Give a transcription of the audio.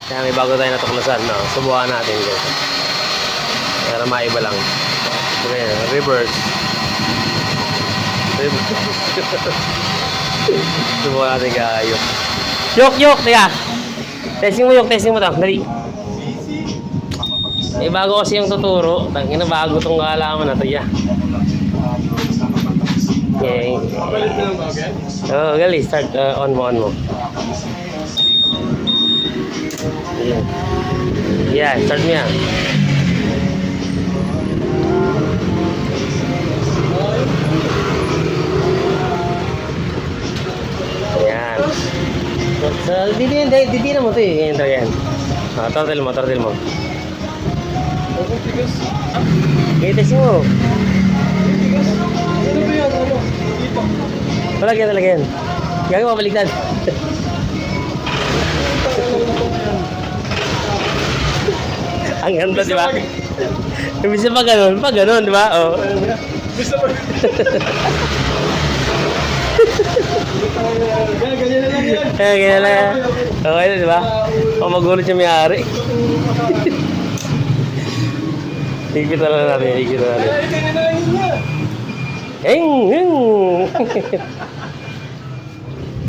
Kaya may bago tayo natuklasan, no? Subukan natin guys. Para maiba lang. Okay, reverse. Subukan natin kaayos. Yok! Teka! Testing mo to. Dali. Eh, bago kasi yung tuturo. Tangina, bago tong kaalaman na to, yeah. Okay. Oh, gali. Start. On mo. Yeah, start mo yan. Ayan. Didina mo ito eh. Ayan. Turtle mo. Okay, testing mo. Talagyan. Gagawa baliktad. Ang ganda, di ba? Bisa pa ganun, di ba? Oh. Bisa pa. Ganyan na lang yan. Ganyan lang yan. Okay na, di ba? O magulat siya may-ari. Higpit na lang natin. Ganyan na lang yun. Heng!